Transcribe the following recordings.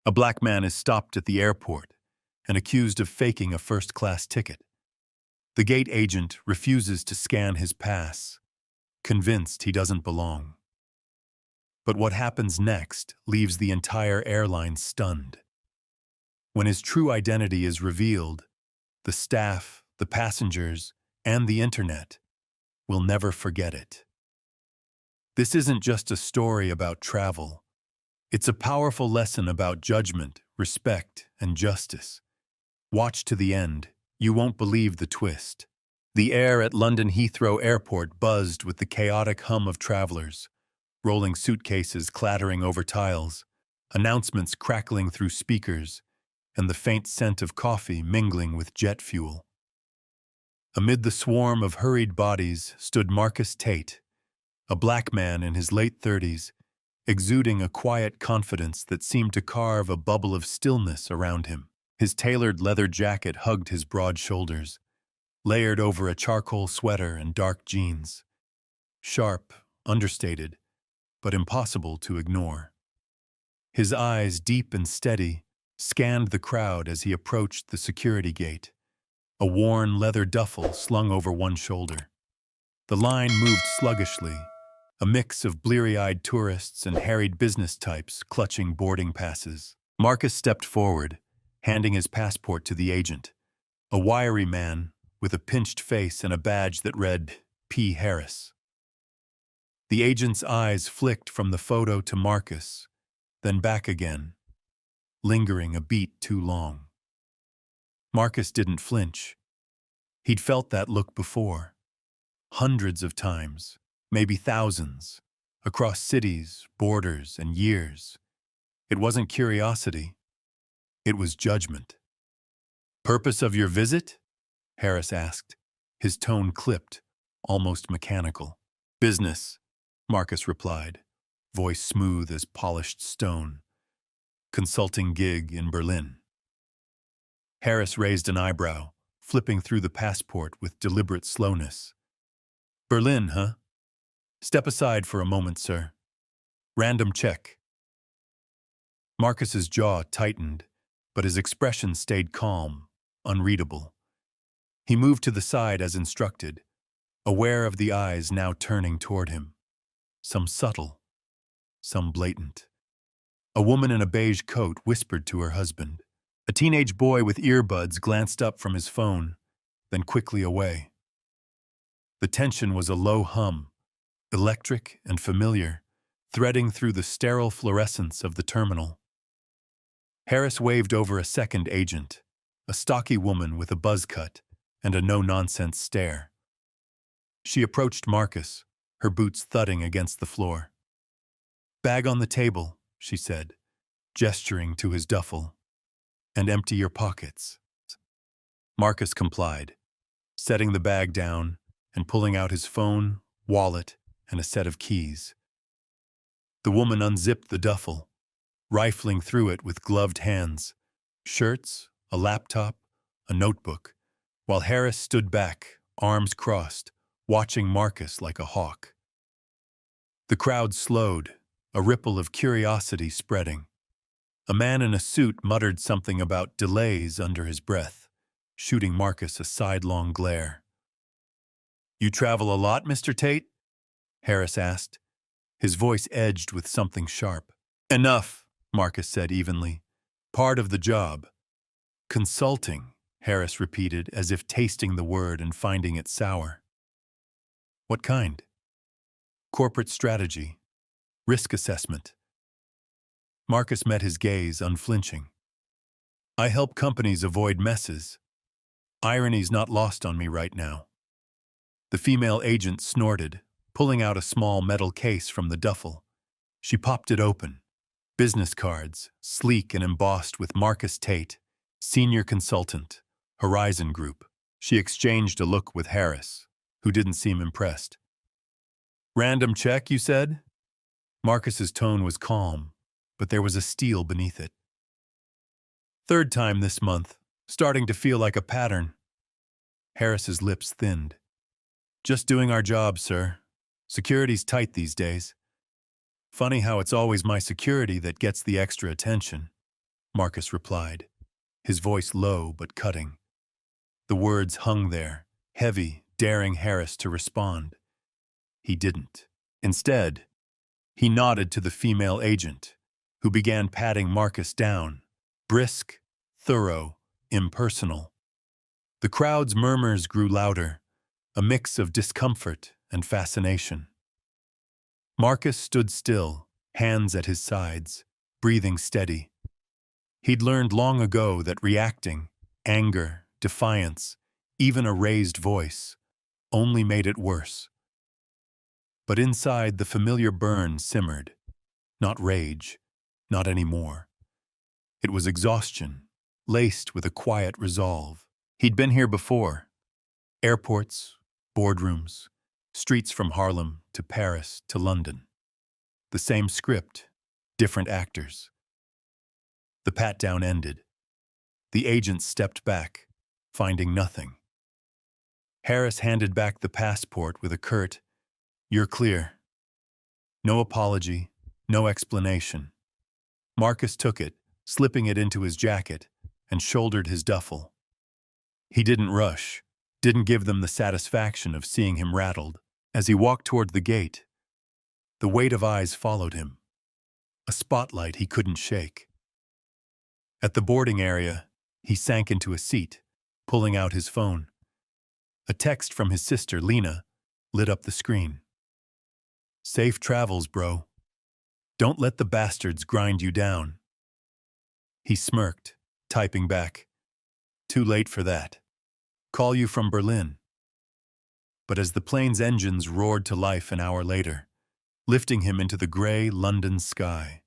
A black man is stopped at the airport and accused of faking a first-class ticket. The gate agent refuses to scan his pass, convinced he doesn't belong. But what happens next leaves the entire airline stunned. When his true identity is revealed, the staff, the passengers, and the internet will never forget it. This isn't just a story about travel. It's a powerful lesson about judgment, respect, and justice. Watch to the end. You won't believe the twist. The air at London Heathrow Airport buzzed with the chaotic hum of travelers, rolling suitcases clattering over tiles, announcements crackling through speakers, and the faint scent of coffee mingling with jet fuel. Amid the swarm of hurried bodies stood Marcus Tate, a black man in his late 30s, exuding a quiet confidence that seemed to carve a bubble of stillness around him. His tailored leather jacket hugged his broad shoulders, layered over a charcoal sweater and dark jeans. Sharp, understated, but impossible to ignore. His eyes, deep and steady, scanned the crowd as he approached the security gate, a worn leather duffel slung over one shoulder. The line moved sluggishly, a mix of bleary-eyed tourists and harried business types clutching boarding passes. Marcus stepped forward, handing his passport to the agent, a wiry man with a pinched face and a badge that read P. Harris. The agent's eyes flicked from the photo to Marcus, then back again, lingering a beat too long. Marcus didn't flinch. He'd felt that look before, hundreds of times, maybe thousands, across cities, borders, and years. It wasn't curiosity. It was judgment. "Purpose of your visit?" Harris asked, his tone clipped, almost mechanical. "Business," Marcus replied, voice smooth as polished stone. "Consulting gig in Berlin." Harris raised an eyebrow, flipping through the passport with deliberate slowness. "Berlin, huh? Step aside for a moment, sir. Random check." Marcus's jaw tightened, but his expression stayed calm, unreadable. He moved to the side as instructed, aware of the eyes now turning toward him. Some subtle, some blatant. A woman in a beige coat whispered to her husband. A teenage boy with earbuds glanced up from his phone, then quickly away. The tension was a low hum, electric and familiar, threading through the sterile fluorescence of the terminal. Harris waved over a second agent, a stocky woman with a buzz cut and a no-nonsense stare. She approached Marcus, her boots thudding against the floor. "Bag on the table," she said, gesturing to his duffel. "And empty your pockets." Marcus complied, setting the bag down and pulling out his phone, wallet, and a set of keys. The woman unzipped the duffel, rifling through it with gloved hands, shirts, a laptop, a notebook, while Harris stood back, arms crossed, watching Marcus like a hawk. The crowd slowed, a ripple of curiosity spreading. A man in a suit muttered something about delays under his breath, shooting Marcus a sidelong glare. "You travel a lot, Mr. Tate?" Harris asked, his voice edged with something sharp. "Enough," Marcus said evenly. "Part of the job." "Consulting," Harris repeated, as if tasting the word and finding it sour. "What kind?" "Corporate strategy. Risk assessment." Marcus met his gaze, unflinching. "I help companies avoid messes. Irony's not lost on me right now." The female agent snorted, pulling out a small metal case from the duffel. She popped it open. Business cards, sleek and embossed with Marcus Tate, Senior Consultant, Horizon Group. She exchanged a look with Harris, who didn't seem impressed. "Random check, you said?" Marcus's tone was calm, but there was a steel beneath it. "Third time this month, starting to feel like a pattern." Harris's lips thinned. "Just doing our job, sir. Security's tight these days. Funny how it's always my security that gets the extra attention." Marcus replied, his voice low but cutting. The words hung there, heavy, daring Harris to respond. He didn't. Instead, he nodded to the female agent, who began patting Marcus down, brisk, thorough, impersonal. The crowd's murmurs grew louder, a mix of discomfort and fascination. Marcus stood still, hands at his sides, breathing steady. He'd learned long ago that reacting, anger, defiance, even a raised voice, only made it worse. But inside, the familiar burn simmered. Not rage, not anymore. It was exhaustion, laced with a quiet resolve. He'd been here before. Airports, boardrooms, streets from Harlem to Paris to London. The same script, different actors. The pat-down ended. The agent stepped back, finding nothing. Harris handed back the passport with a curt, "You're clear." No apology, no explanation. Marcus took it, slipping it into his jacket, and shouldered his duffel. He didn't rush, didn't give them the satisfaction of seeing him rattled. As he walked toward the gate, the weight of eyes followed him, a spotlight he couldn't shake. At the boarding area, he sank into a seat, pulling out his phone. A text from his sister, Lena, lit up the screen. "Safe travels, bro. Don't let the bastards grind you down." He smirked, typing back, "Too late for that. Call you from Berlin." But as the plane's engines roared to life an hour later, lifting him into the gray London sky,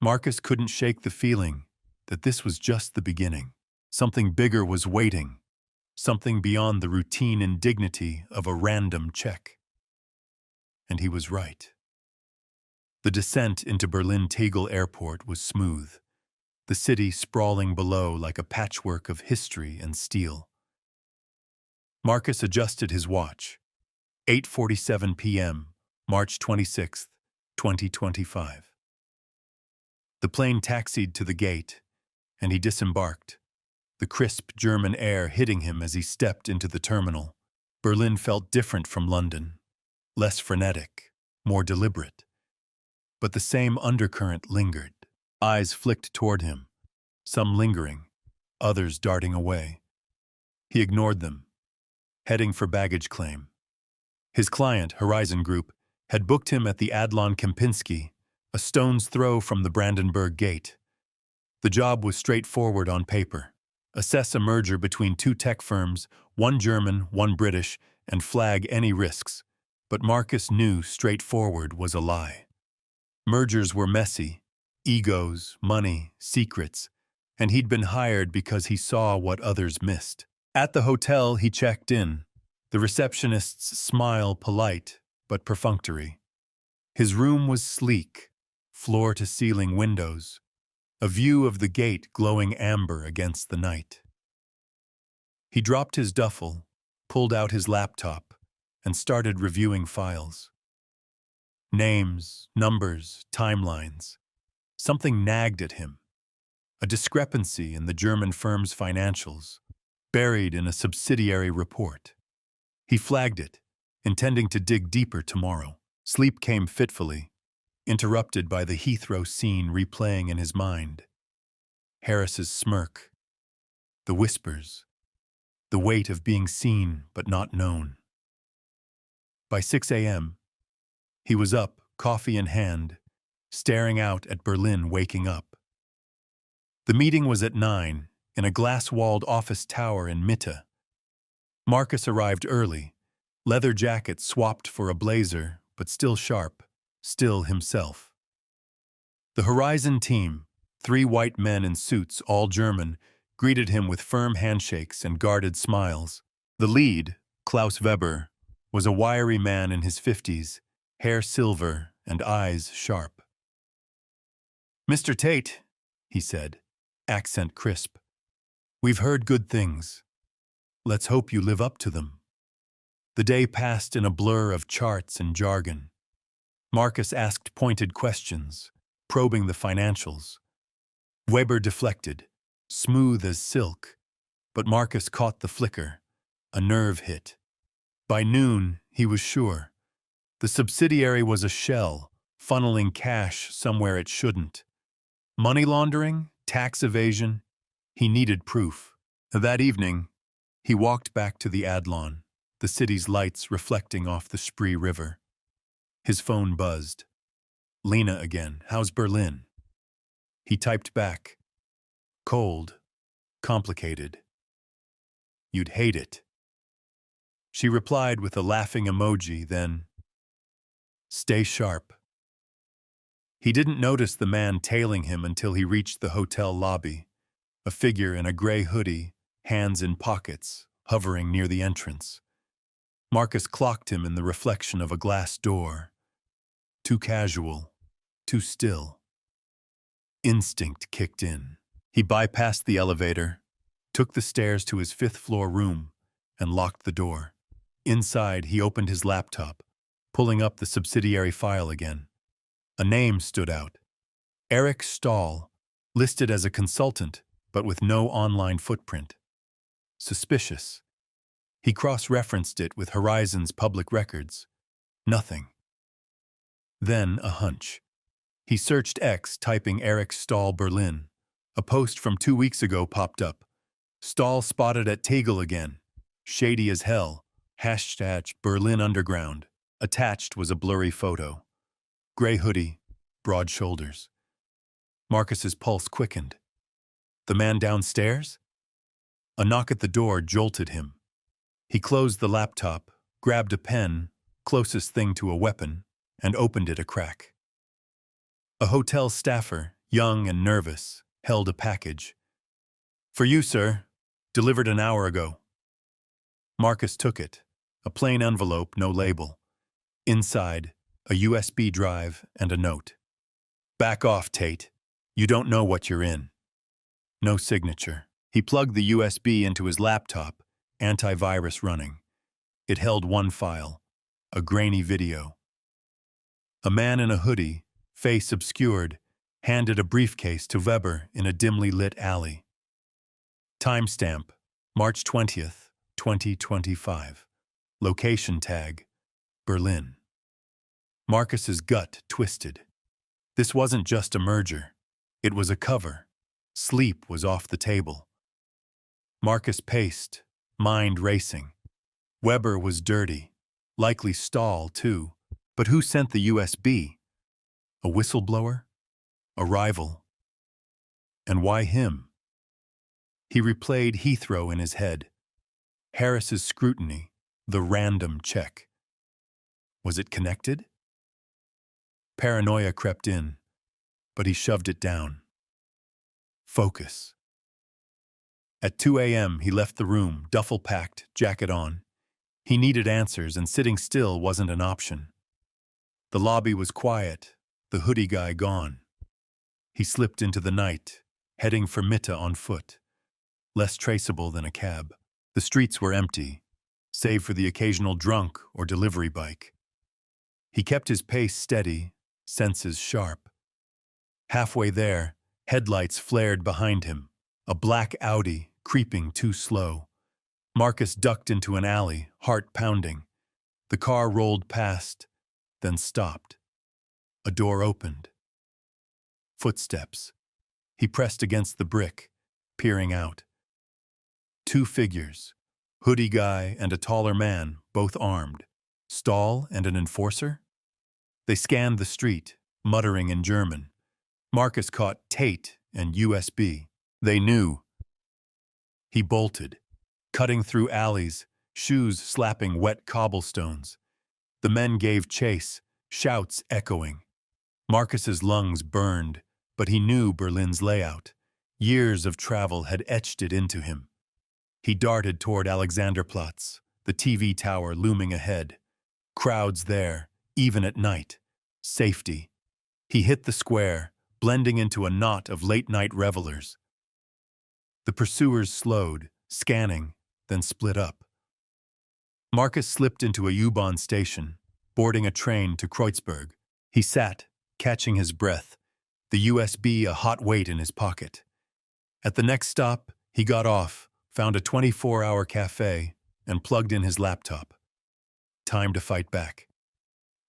Marcus couldn't shake the feeling that this was just the beginning. Something bigger was waiting, something beyond the routine indignity of a random check. And he was right. The descent into Berlin Tegel Airport was smooth, the city sprawling below like a patchwork of history and steel. Marcus adjusted his watch. 8:47 p.m., March 26, 2025. The plane taxied to the gate, and he disembarked, the crisp German air hitting him as he stepped into the terminal. Berlin felt different from London, less frenetic, more deliberate. But the same undercurrent lingered. Eyes flicked toward him, some lingering, others darting away. He ignored them, heading for baggage claim. His client, Horizon Group, had booked him at the Adlon Kempinski, a stone's throw from the Brandenburg Gate. The job was straightforward on paper. Assess a merger between two tech firms, one German, one British, and flag any risks. But Marcus knew straightforward was a lie. Mergers were messy, egos, money, secrets, and he'd been hired because he saw what others missed. At the hotel, he checked in, the receptionist's smile polite but perfunctory. His room was sleek, floor-to-ceiling windows, a view of the gate glowing amber against the night. He dropped his duffel, pulled out his laptop, and started reviewing files. Names, numbers, timelines. Something nagged at him. A discrepancy in the German firm's financials, buried in a subsidiary report. He flagged it, intending to dig deeper tomorrow. Sleep came fitfully, interrupted by the Heathrow scene replaying in his mind. Harris's smirk, the whispers, the weight of being seen but not known. By 6 a.m., he was up, coffee in hand, staring out at Berlin waking up. The meeting was at 9, in a glass-walled office tower in Mitte. Marcus arrived early, leather jacket swapped for a blazer, but still sharp, still himself. The Horizon team, 3 white men in suits, all German, greeted him with firm handshakes and guarded smiles. The lead, Klaus Weber, was a wiry man in his 50s, hair silver and eyes sharp. "Mr. Tate," he said, accent crisp, "we've heard good things. Let's hope you live up to them." The day passed in a blur of charts and jargon. Marcus asked pointed questions, probing the financials. Weber deflected, smooth as silk, but Marcus caught the flicker, a nerve hit. By noon, he was sure. The subsidiary was a shell, funneling cash somewhere it shouldn't. Money laundering, tax evasion, he needed proof. That evening, he walked back to the Adlon, the city's lights reflecting off the Spree River. His phone buzzed. Lena again, how's Berlin? He typed back. Cold, complicated. You'd hate it. She replied with a laughing emoji, then, stay sharp. He didn't notice the man tailing him until he reached the hotel lobby, a figure in a gray hoodie, hands in pockets, hovering near the entrance. Marcus clocked him in the reflection of a glass door. Too casual, too still. Instinct kicked in. He bypassed the elevator, took the stairs to his fifth-floor room, and locked the door. Inside, he opened his laptop, pulling up the subsidiary file again. A name stood out. Eric Stahl, listed as a consultant, but with no online footprint. Suspicious. He cross-referenced it with Horizon's public records. Nothing. Then a hunch. He searched X, typing Eric Stahl Berlin. A post from 2 weeks ago popped up. Stahl spotted at Tegel again. Shady as hell. Hashtag Berlin Underground. Attached was a blurry photo. Gray hoodie, broad shoulders. Marcus's pulse quickened. The man downstairs? A knock at the door jolted him. He closed the laptop, grabbed a pen, closest thing to a weapon, and opened it a crack. A hotel staffer, young and nervous, held a package. For you, sir. Delivered an hour ago. Marcus took it. A plain envelope, no label. Inside, a USB drive and a note. Back off, Tate. You don't know what you're in. No signature. He plugged the USB into his laptop, antivirus running. It held one file, a grainy video. A man in a hoodie, face obscured, handed a briefcase to Weber in a dimly lit alley. Timestamp, March 20th, 2025. Location tag, Berlin. Marcus's gut twisted. This wasn't just a merger. It was a cover. Sleep was off the table. Marcus paced, mind racing. Weber was dirty. Likely Stahl, too. But who sent the USB? A whistleblower? A rival? And why him? He replayed Heathrow in his head. Harris's scrutiny, the random check. Was it connected? Paranoia crept in, but he shoved it down. Focus. At 2 a.m., he left the room, duffel packed, jacket on. He needed answers, and sitting still wasn't an option. The lobby was quiet, the hoodie guy gone. He slipped into the night, heading for Mitte on foot, less traceable than a cab. The streets were empty, save for the occasional drunk or delivery bike. He kept his pace steady, senses sharp. Halfway there, headlights flared behind him, a black Audi creeping too slow. Marcus ducked into an alley, heart pounding. The car rolled past, then stopped. A door opened. Footsteps. He pressed against the brick, peering out. 2 figures, hoodie guy and a taller man, both armed. Stahl and an enforcer? They scanned the street, muttering in German. Marcus caught Tate and USB. They knew. He bolted, cutting through alleys, shoes slapping wet cobblestones. The men gave chase, shouts echoing. Marcus's lungs burned, but he knew Berlin's layout. Years of travel had etched it into him. He darted toward Alexanderplatz, the TV tower looming ahead. Crowds there, even at night. Safety. He hit the square, blending into a knot of late-night revelers. The pursuers slowed, scanning, then split up. Marcus slipped into a U-Bahn station, boarding a train to Kreuzberg. He sat, catching his breath, the USB a hot weight in his pocket. At the next stop, he got off, found a 24-hour cafe, and plugged in his laptop. Time to fight back.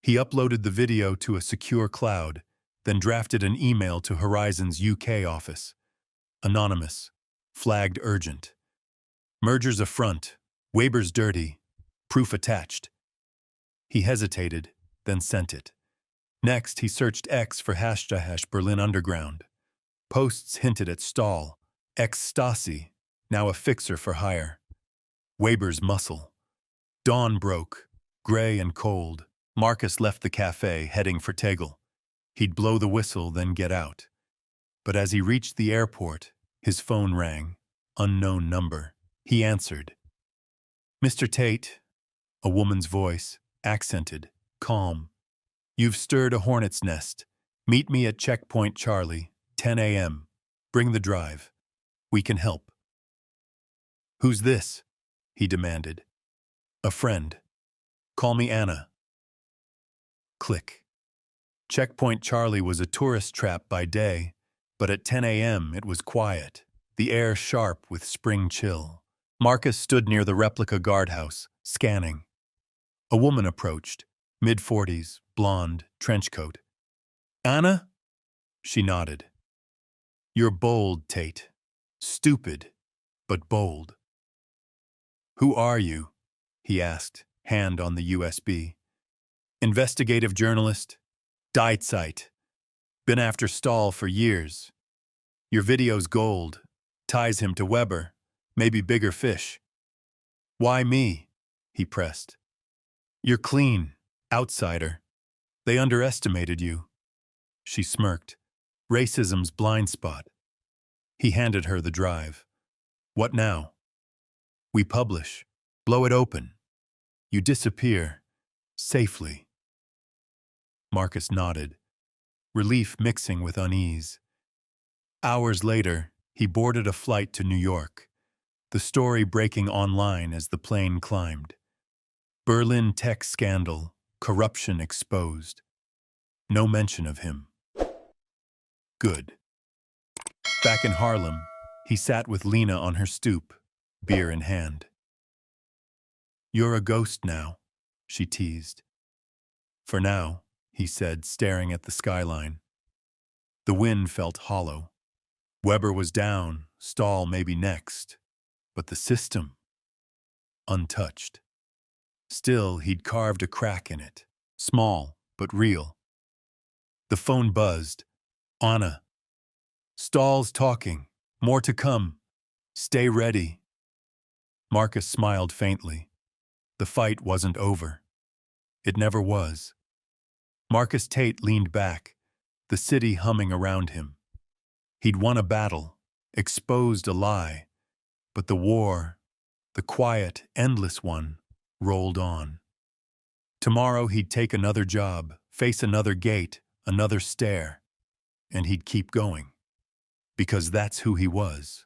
He uploaded the video to a secure cloud, then drafted an email to Horizon's UK office. Anonymous. Flagged urgent. Mergers affront. Waivers dirty. Proof attached. He hesitated, then sent it. Next, he searched X for # Berlin Underground. Posts hinted at stall. Ex-Stasi, now a fixer for hire. Weber's muscle. Dawn broke, gray and cold. Marcus left the cafe, heading for Tegel. He'd blow the whistle, then get out. But as he reached the airport, his phone rang. Unknown number. He answered. "Mr. Tate," a woman's voice, accented, calm. "You've stirred a hornet's nest. Meet me at Checkpoint Charlie, 10 a.m. Bring the drive. We can help." "Who's this?" he demanded. "A friend. Call me Anna." Click. Checkpoint Charlie was a tourist trap by day, but at 10 a.m. it was quiet, the air sharp with spring chill. Marcus stood near the replica guardhouse, scanning. A woman approached, mid-40s, blonde, trench coat. "Anna?" She nodded. "You're bold, Tate. Stupid, but bold." "Who are you?" he asked, hand on the USB. "Investigative journalist. Tate. Been after Stahl for years. Your video's gold. Ties him to Weber. Maybe bigger fish." "Why me?" he pressed. "You're clean. Outsider. They underestimated you." She smirked. Racism's blind spot. He handed her the drive. "What now?" "We publish. Blow it open. You disappear. Safely." Marcus nodded, relief mixing with unease. Hours later, he boarded a flight to New York, the story breaking online as the plane climbed. Berlin tech scandal, corruption exposed. No mention of him. Good. Back in Harlem, he sat with Lena on her stoop, beer in hand. "You're a ghost now," she teased. "For now," he said, staring at the skyline. The wind felt hollow. Weber was down, Stahl maybe next. But the system? Untouched. Still, he'd carved a crack in it. Small, but real. The phone buzzed. "Anna." "Stahl's talking. More to come. Stay ready." Marcus smiled faintly. The fight wasn't over. It never was. Marcus Tate leaned back, the city humming around him. He'd won a battle, exposed a lie, but the war, the quiet, endless one, rolled on. Tomorrow he'd take another job, face another gate, another stare, and he'd keep going. Because that's who he was.